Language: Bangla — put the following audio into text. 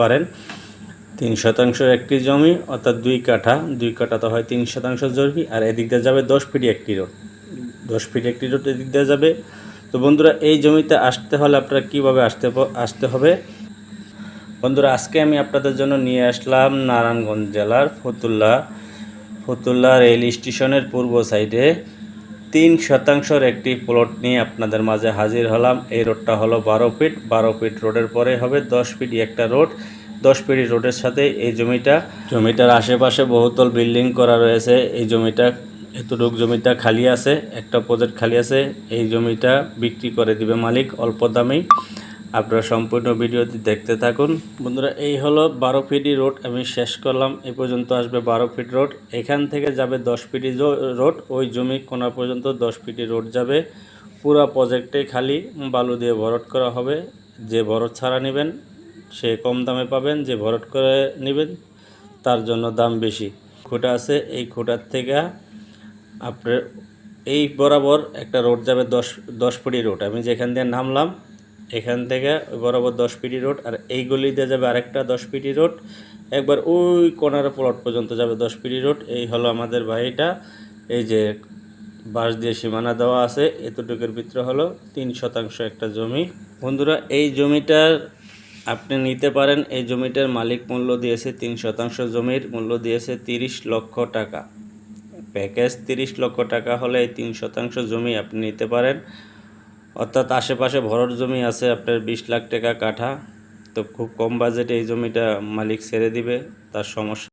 পারেন। 3 শতাংশের একটি জমি অর্থাৎ 2 কাঠা তো হয় 3 শতাংশ জমি, আর এদিক দিয়ে যাবে 10 ফিট একটি রোড, 10 ফিট একটি রোড এদিক দিয়ে যাবে। তো বন্ধুরা, এই জমিতে আসতে হলে আপনারা কীভাবে আসতে হবে বন্ধুরা, আজকে আমি আপনাদের জন্য নিয়ে আসলাম নারায়ণগঞ্জ জেলার ফতুল্লা রেল স্টেশনের পূর্ব সাইডে 3 শতাংশের একটি প্লট নিয়ে আপনাদের মাঝে হাজির হলাম। এই রোডটা হলো 12 ফিট রোডের পরে হবে 10 ফিট একটা রোড। 10 ফিট রোডের সাথে এই জমিটার আশেপাশে বহুতল বিল্ডিং করা রয়েছে। এই এতটুক জমিটা খালি আছে, একটা প্রজেক্ট খালি আছে। এই জমিটা বিক্রি করে দিবে মালিক অল্প দামেই। আপনারা সম্পূর্ণ ভিডিওটি দেখতে থাকুন। বন্ধুরা, এই হলো 12 ফিটি রোড আমি শেষ করলাম। এই পর্যন্ত আসবে 12 ফিট রোড, এখান থেকে যাবে 10 ফিটি রোড, ওই জমি কোনা পর্যন্ত 10 ফিটি রোড যাবে। পুরো প্রজেক্টে খালি বালু দিয়ে ভরাট করা হবে। যে ভরাট ছাড়া নেবেন সে কম দামে পাবেন, যে ভরাট করে নেবেন তার জন্য দাম বেশি। খুঁটা আছে, এই খুঁটার থেকে আপনার এই বরাবর একটা রোড যাবে 10 ফিটি রোড। আমি যেখান দিয়ে নামলাম এখান থেকে বরাবর 10 ফিটি রোড, আর এই গলি দিয়ে যাবে আরেকটা 10 ফিটি রোড। একবার ওই কোনার প্লট পর্যন্ত যাবে 10 ফিটি রোড। এই হলো আমাদের বাড়িটা। এই যে বাঁশ দিয়ে সীমানা দেওয়া আছে, এতটুকুর ভিতরে হলো 3 শতাংশ একটা জমি। বন্ধুরা, এই জমিটার আপনি নিতে পারেন। এই জমিটার মালিক মূল্য দিয়েছে, 3 শতাংশ জমির মূল্য দিয়েছে 30 লক্ষ টাকা। প্যাকেজ 30 লক্ষ টাকা হলে এই 3 শতাংশ জমি আপনি নিতে পারেন। অর্থাৎ আশেপাশে ভরাট জমি আছে আপনার 20 লাখ টাকা কাঠা। তো খুব কম বাজেটে এই জমিটা মালিক ছেড়ে দিবে, তার সমস্যা